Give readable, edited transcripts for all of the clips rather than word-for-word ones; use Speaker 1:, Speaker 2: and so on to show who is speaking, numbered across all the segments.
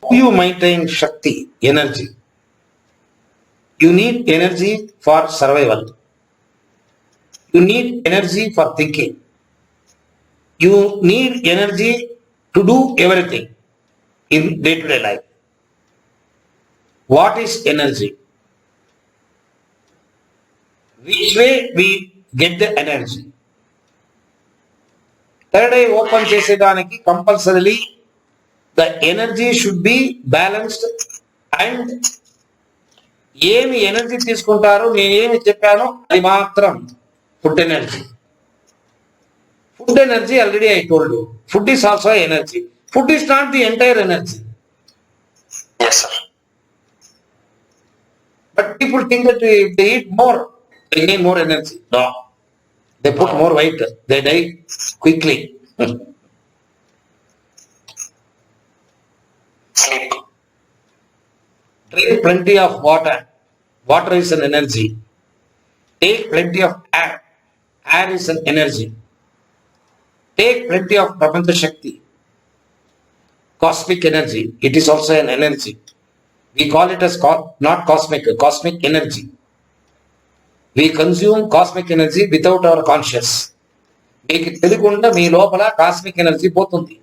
Speaker 1: How you maintain Shakti, energy? You need energy for survival. You need energy for thinking. You need energy to do everything in day-to-day life. What is energy? Which way we get the energy? Third eye open చేసేదానికి compulsorily the energy should be balanced and ఏమి energy తీసుకుంటారో నేను ఏమి చెప్పానో అది మాత్రం food energy. Food energy already I told you. Food is also energy. Food is not the entire energy.
Speaker 2: Yes, sir.
Speaker 1: But people think that if they eat more, they gain more energy. No. They put more weight. They die quickly.
Speaker 2: Sleep.
Speaker 1: Drink plenty of water. Water is an energy. Take plenty of air. Air is an energy. Take plenty of Prapancha Shakti. Cosmic energy. It is also an energy. We call it as not cosmic energy. We consume cosmic energy without our conscious. మీకు తెలియకుండా మీ లోపల cosmic energy పోతుంది.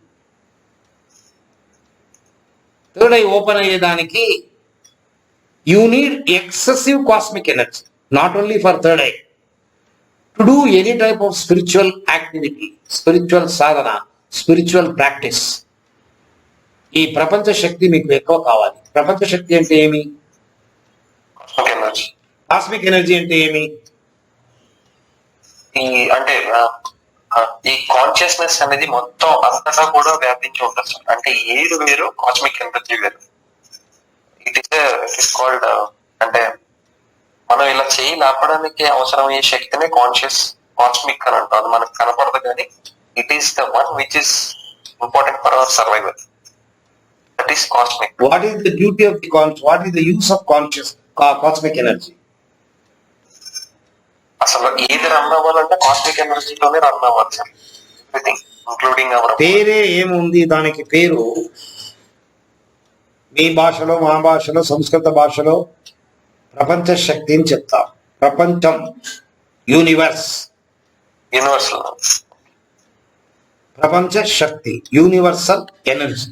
Speaker 1: Third eye open అయ్యేదానికి you need excessive cosmic energy, not only for third eye, to do any type of spiritual activity, spiritual sadhana, spiritual practice. ఈ ప్రపంచ శక్తి మీకు ఎక్కువ కావాలి. ప్రపంచ శక్తి అంటే ఏమి? కాస్మిక్ ఎనర్జీ అంటే ఏమి?
Speaker 2: అంటే ఈ కాన్షియస్నెస్ అనేది మొత్తం అంతటా కూడా వ్యాపించి ఉంటుంది సార్. అంటే ఏది వేరు, కాస్మిక్ ఎనర్జీ వేరు. ఇట్ ఇస్ కాల్డ్ అంటే మనం ఇలా చేయి లాపడానికి అవసరమయ్యే శక్తినే కాస్మిక్ అని అంటాం. అది మనకు కనపడదు కానీ it is the one which is important for hour survival. That is cosmic.
Speaker 1: What is the duty of the what is the use of cosmic energy?
Speaker 2: అసలు ఏది రన్ అవ్వాలంటే కాస్మిక్ ఎనర్జీతోనే రన్ అవ్వాలి సార్. Everything including our.
Speaker 1: పేరే ఏముంది దానికి? పేరు మీ భాషలో, మా భాషలో, సంస్కృత భాషలో ప్రపంచ శక్తి అని చెప్తాం. ప్రపంచం, యూనివర్స్,
Speaker 2: యూనివర్సల్.
Speaker 1: ప్రపంచ శక్తి, universal energy.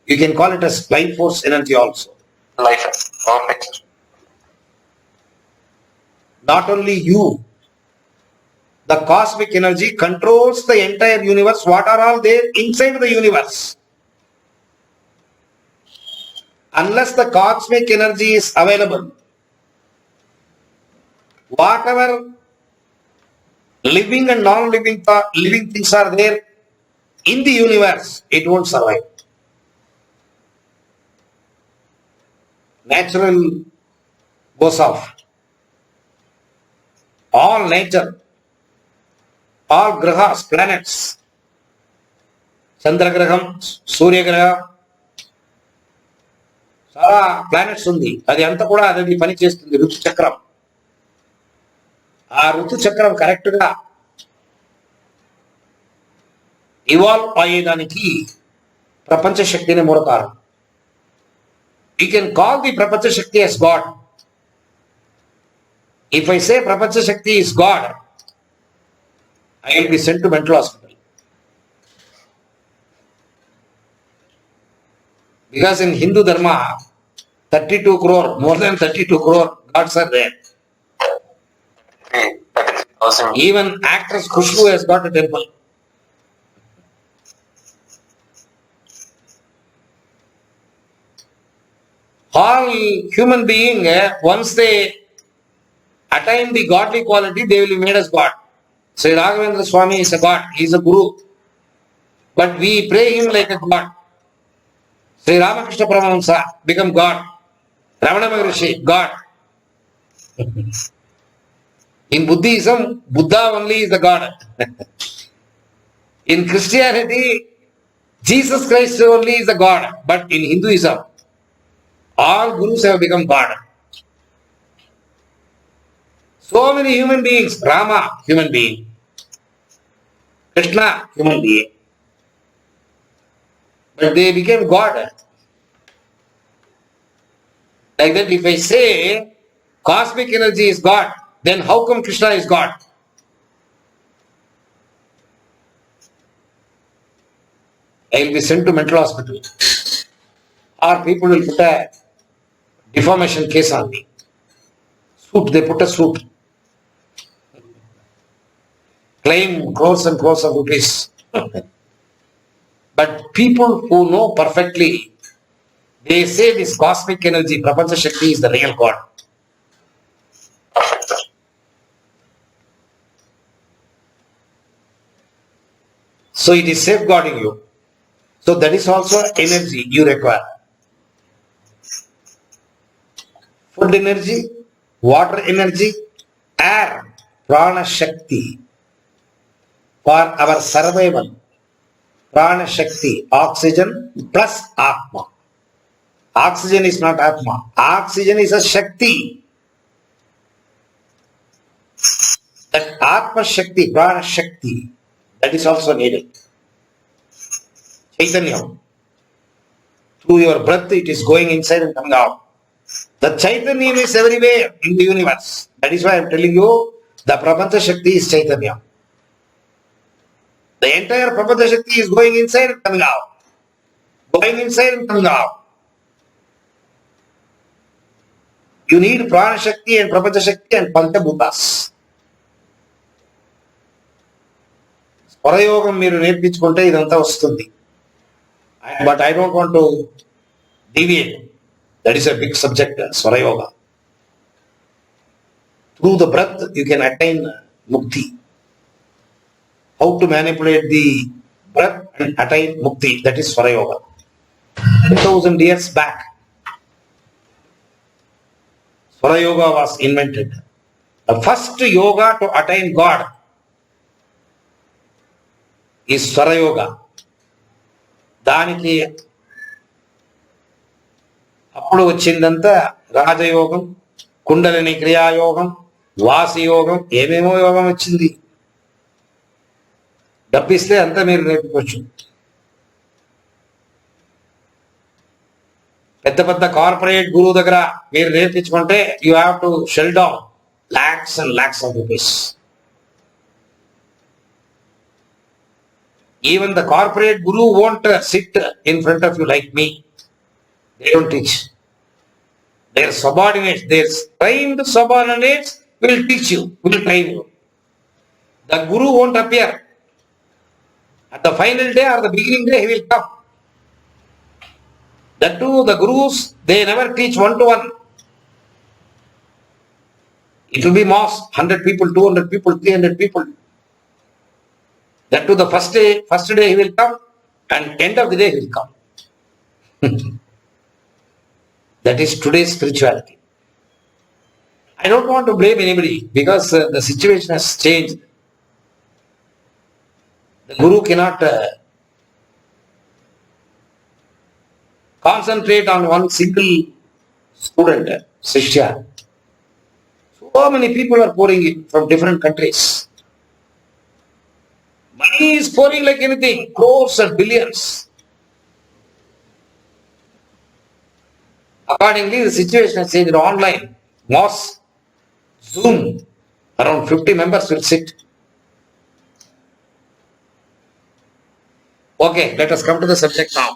Speaker 1: You can call it as life force energy also.
Speaker 2: Life force.
Speaker 1: Not only you, the cosmic energy controls the entire universe. What are all there inside the universe? Unless the cosmic energy is available, whatever living and non-living living things are there in the universe, it won't survive. Natural goes off. All nature, all grahas, planets, చంద్రగ్రహం, సూర్యగ్రహం, చాలా planets ఉంది. అది అంతా కూడా అది పని చేస్తుంది. ఋతుచక్రం. ఆ ఋతుచక్రం correct గా ఇవాల్వ్ అయ్యేదానికి ప్రపంచ శక్తిని మూల కారణం. You can call the Prapancha Shakti as God. If I say Prapancha Shakti is God, I will be sent to mental hospital. Because in Hindu Dharma, 32 crore, more than 32 crore gods are there.
Speaker 2: Awesome.
Speaker 1: Even actress Khushbu has got a temple. All human beings, once they attain the godly quality, they will be made as God. Sri Raghavendra Swami is a God, he is a guru. But we pray him like a God. Sri Ramakrishna Paramahamsa become God. Ramana Maharishi, God. In Buddhism, Buddha only is the God. In Christianity, Jesus Christ only is the God. But in Hinduism, all gurus have become God. So many human beings. Rama, human being. Krishna, human being. but they became God. Like that, if I say cosmic energy is God, then how come Krishna is God? I will be sent to mental hospital. Or people will put a defamation case on me. Suit, they put a suit. Claim crores and crores of rupees. But people who know perfectly, they say this cosmic energy, Prapancha Shakti, is the real God.
Speaker 2: Perfect, sir.
Speaker 1: So it is safeguarding you. So that is also energy you require. Food energy, water energy, air, prana shakti. For our survival, prana shakti, oxygen plus atma. Oxygen is not atma. Oxygen is a shakti. That atma shakti, prana shakti, that is also needed. Chaitanya. Through your breath, it is going inside and coming out. The Chaitanya is everywhere in the universe. That is why I am telling you, the Prapancha Shakti is Chaitanya. The entire Prapancha Shakti is going inside and coming out. Going inside and coming out. You need Prana Shakti and Prapancha Shakti and Panchabhutas. Swarayogam మీరు నేర్పించుకుంటే ఇదంతా వస్తుంది. But I don't want to deviate. That is a big subject, Swarayoga. Through the breath, you can attain mukti. How to manipulate the breath and attain mukti, that is Swarayoga. 2000 years back, Swarayoga was invented. The first yoga to attain God is Swarayoga. దానికి అప్పుడు వచ్చిందంతా రాజయోగం, కుండలిని క్రియాయోగం, వాసియోగం, ఏమేమో యోగం వచ్చింది. డబ్బిస్తే అంతా మీరు నేర్చుకోవచ్చు. పెద్ద పెద్ద కార్పొరేట్ గురువు దగ్గర మీరు నేర్పించుకుంటే you have to shell down lakhs and lakhs of rupees. Even the corporate guru won't sit in front of you like me. They don't teach. Their subordinates, their trained subordinates will teach you, will train you. The guru won't appear. At the final day or the beginning day, he will come. That too, the gurus, they never teach one-to-one. It will be mass, 100 people, 200 people, 300 people. That to the first day he will come, and end of the day he will come. That is today's spirituality. I don't want to blame anybody because the situation has changed. The guru cannot concentrate on one single student, Shishya. So many people are pouring in from different countries. Money is pouring like anything, crores and billions. Accordingly, the situation has changed online. Mass, Zoom, around 50 members will sit. Okay, let us come to the subject now.